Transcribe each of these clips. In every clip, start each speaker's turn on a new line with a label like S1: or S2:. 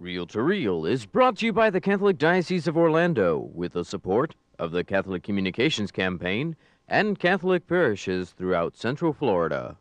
S1: Reel to Reel is brought to you by the Catholic Diocese of Orlando with the support of the Catholic Communications Campaign and Catholic parishes throughout Central Florida.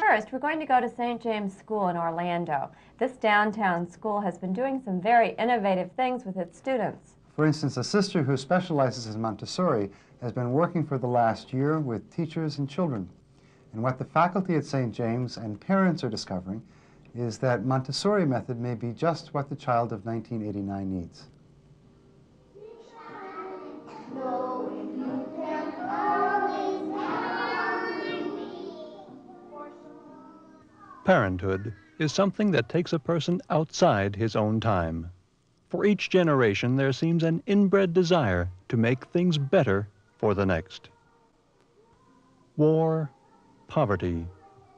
S2: First, we're going to go to St. James School in Orlando. This downtown school has been doing some very innovative things with its students.
S3: For instance, a sister who specializes in Montessori has been working for the last year with teachers and children. And what the faculty at St. James and parents are discovering is that Montessori method may be just what the child of 1989 needs.
S4: Parenthood is something that takes a person outside his own time. For each generation, there seems an inbred desire to make things better for the next. War, poverty,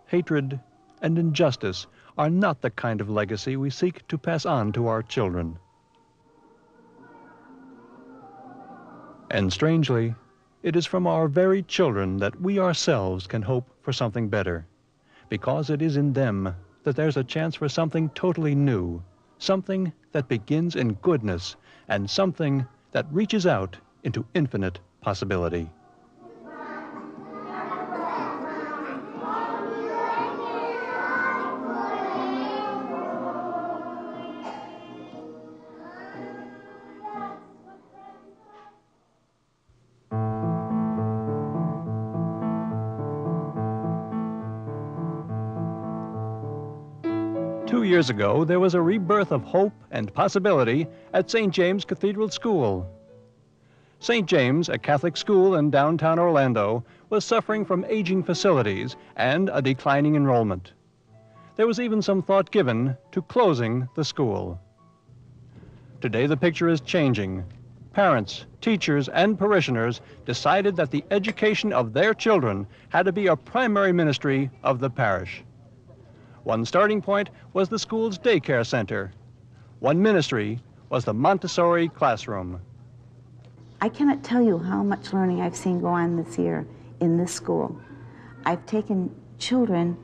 S4: hatred, and injustice are not the kind of legacy we seek to pass on to our children. And strangely, it is from our very children that we ourselves can hope for something better, because it is in them that there's a chance for something totally new, something that begins in goodness, and something that reaches out into infinite possibility. Two years ago, there was a rebirth of hope and possibility at St. James Cathedral School. St. James, a Catholic school in downtown Orlando, was suffering from aging facilities and a declining enrollment. There was even some thought given to closing the school. Today, the picture is changing. Parents, teachers, and parishioners decided that the education of their children had to be a primary ministry of the parish. One starting point was the school's daycare center. One ministry was the Montessori classroom.
S5: I cannot tell you how much learning I've seen go on this year in this school. I've taken children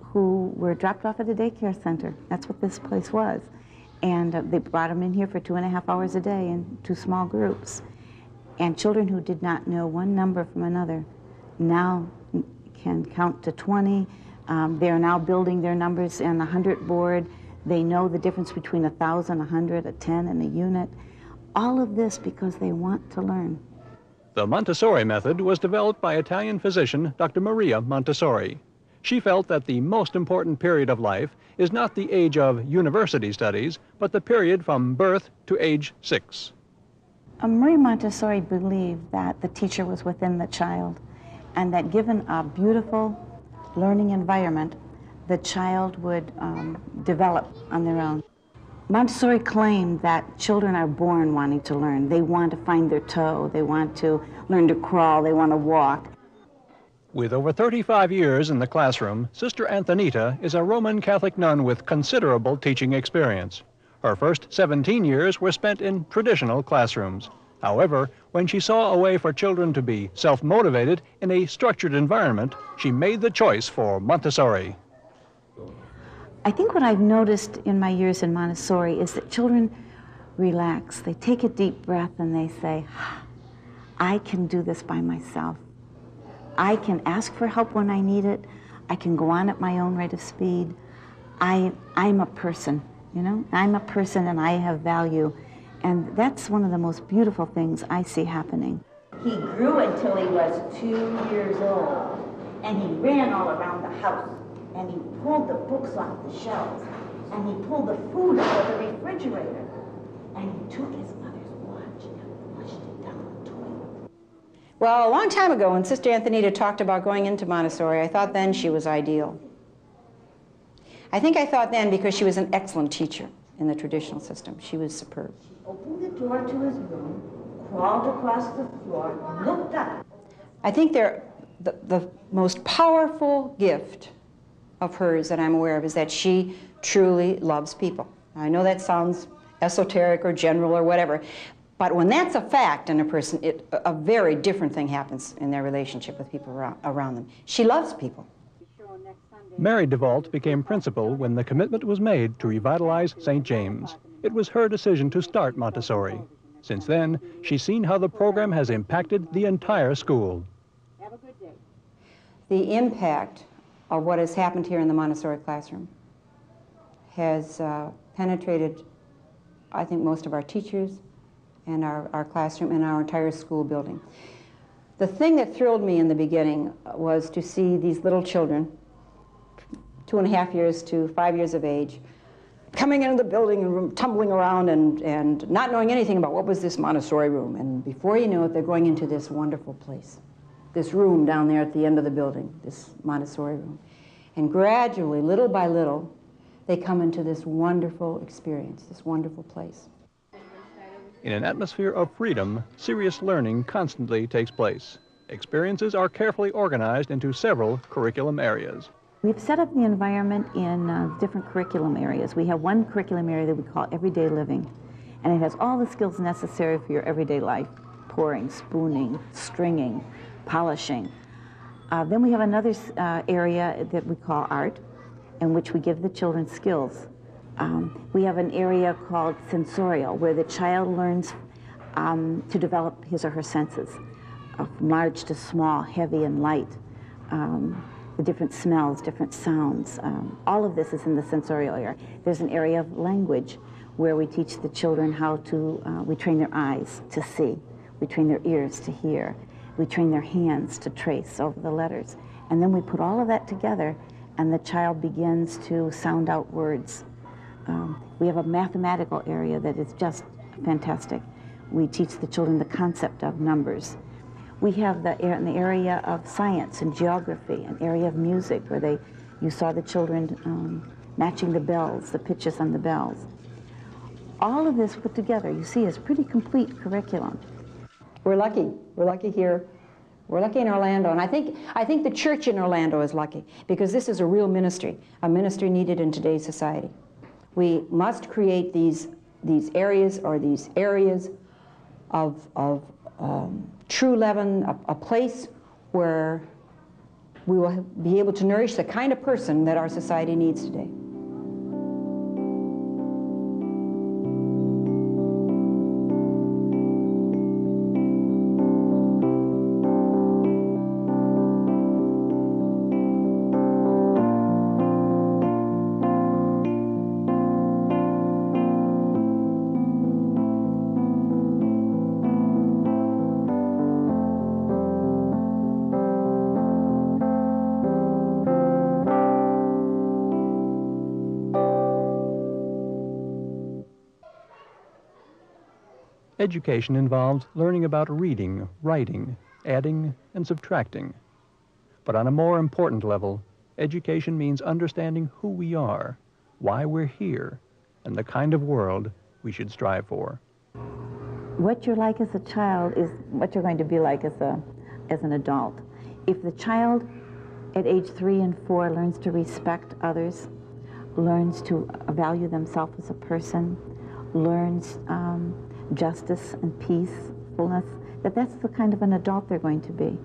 S5: who were dropped off at a daycare center. That's what this place was. And they brought them in here for 2.5 hours a day in 2 small groups. And children who did not know one number from another now can count to 20. They're now building their numbers on a 100 board. They know the difference between 1,000, 100, a 10, and a unit. All of this because they want to learn.
S4: The Montessori method was developed by Italian physician Dr. Maria Montessori. She felt that the most important period of life is not the age of university studies, but the period from birth to age 6.
S5: Maria Montessori believed that the teacher was within the child, and that given a beautiful learning environment, the child would develop on their own. Montessori claimed that children are born wanting to learn. They want to find their toe, they want to learn to crawl, they want to walk.
S4: With over 35 years in the classroom, Sister Antonita is a Roman Catholic nun with considerable teaching experience. Her first 17 years were spent in traditional classrooms. However, when she saw a way for children to be self-motivated in a structured environment, she made the choice for Montessori.
S5: I think what I've noticed in my years in Montessori is that children relax. They take a deep breath and they say, I can do this by myself. I can ask for help when I need it. I can go on at my own rate of speed. I'm a person, you know? I'm a person and I have value. And that's one of the most beautiful things I see happening.
S6: He grew until he was 2 years old, and he ran all around the house, and he pulled the books off the shelves, and he pulled the food out of the refrigerator, and he took his mother's watch and flushed it down the toilet.
S7: Well, a long time ago, when Sister Antonita talked about going into Montessori, I thought then she was ideal. I think I thought then because she was an excellent teacher in the traditional system. She was superb.
S6: She opened the door to his room, crawled across the floor, looked up.
S7: I think the most powerful gift of hers that I'm aware of is that she truly loves people. I know that sounds esoteric or general or whatever, but when that's a fact in a person, a very different thing happens in their relationship with people around them. She loves people.
S4: Mary DeVault became principal when the commitment was made to revitalize St. James. It was her decision to start Montessori. Since then, she's seen how the program has impacted the entire school.
S7: The impact of what has happened here in the Montessori classroom has penetrated, I think, most of our teachers and our classroom and our entire school building. The thing that thrilled me in the beginning was to see these little children, 2.5 years to 5 years of age, coming into the building and tumbling around and not knowing anything about what was this Montessori room. And before you know it, they're going into this wonderful place, this room down there at the end of the building, this Montessori room. And gradually, little by little, they come into this wonderful experience, this wonderful place.
S4: In an atmosphere of freedom, serious learning constantly takes place. Experiences are carefully organized into several curriculum areas.
S5: We've set up the environment in different curriculum areas. We have one curriculum area that we call Everyday Living, and it has all the skills necessary for your everyday life: pouring, spooning, stringing, polishing. Then we have another area that we call Art, in which we give the children skills. We have an area called Sensorial, where the child learns to develop his or her senses, from large to small, heavy and light. The different smells, different sounds. All of this is in the sensorial area. There's an area of language where we teach the children how to, we train their eyes to see, we train their ears to hear, we train their hands to trace over the letters. And then we put all of that together and the child begins to sound out words. We have a mathematical area that is just fantastic. We teach the children the concept of numbers. We have in the area of science and geography, an area of music where you saw the children matching the bells, the pitches on the bells. All of this put together, you see, is pretty complete curriculum.
S7: We're lucky. We're lucky here. We're lucky in Orlando, and I think the church in Orlando is lucky because this is a real ministry, a ministry needed in today's society. We must create these areas of true leaven, a place where we will be able to nourish the kind of person that our society needs today.
S4: Education involves learning about reading, writing, adding, and subtracting. But on a more important level, education means understanding who we are, why we're here, and the kind of world we should strive for.
S5: What you're like as a child is what you're going to be like as an adult. If the child at age 3 and 4 learns to respect others, learns to value themselves as a person, learns justice and peacefulness, that's the kind of an adult they're going to be.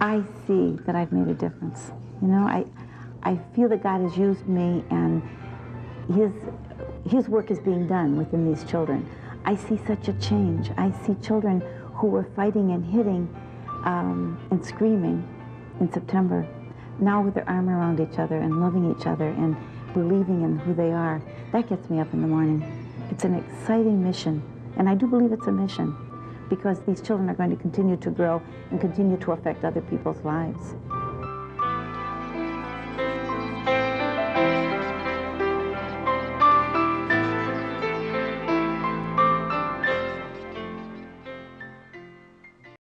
S5: I see that I've made a difference. You know, I feel that God has used me and His work is being done within these children. I see such a change. I see children who were fighting and hitting and screaming in September, now with their arm around each other and loving each other and believing in who they are. That gets me up in the morning. It's an exciting mission, and I do believe it's a mission because these children are going to continue to grow and continue to affect other people's lives.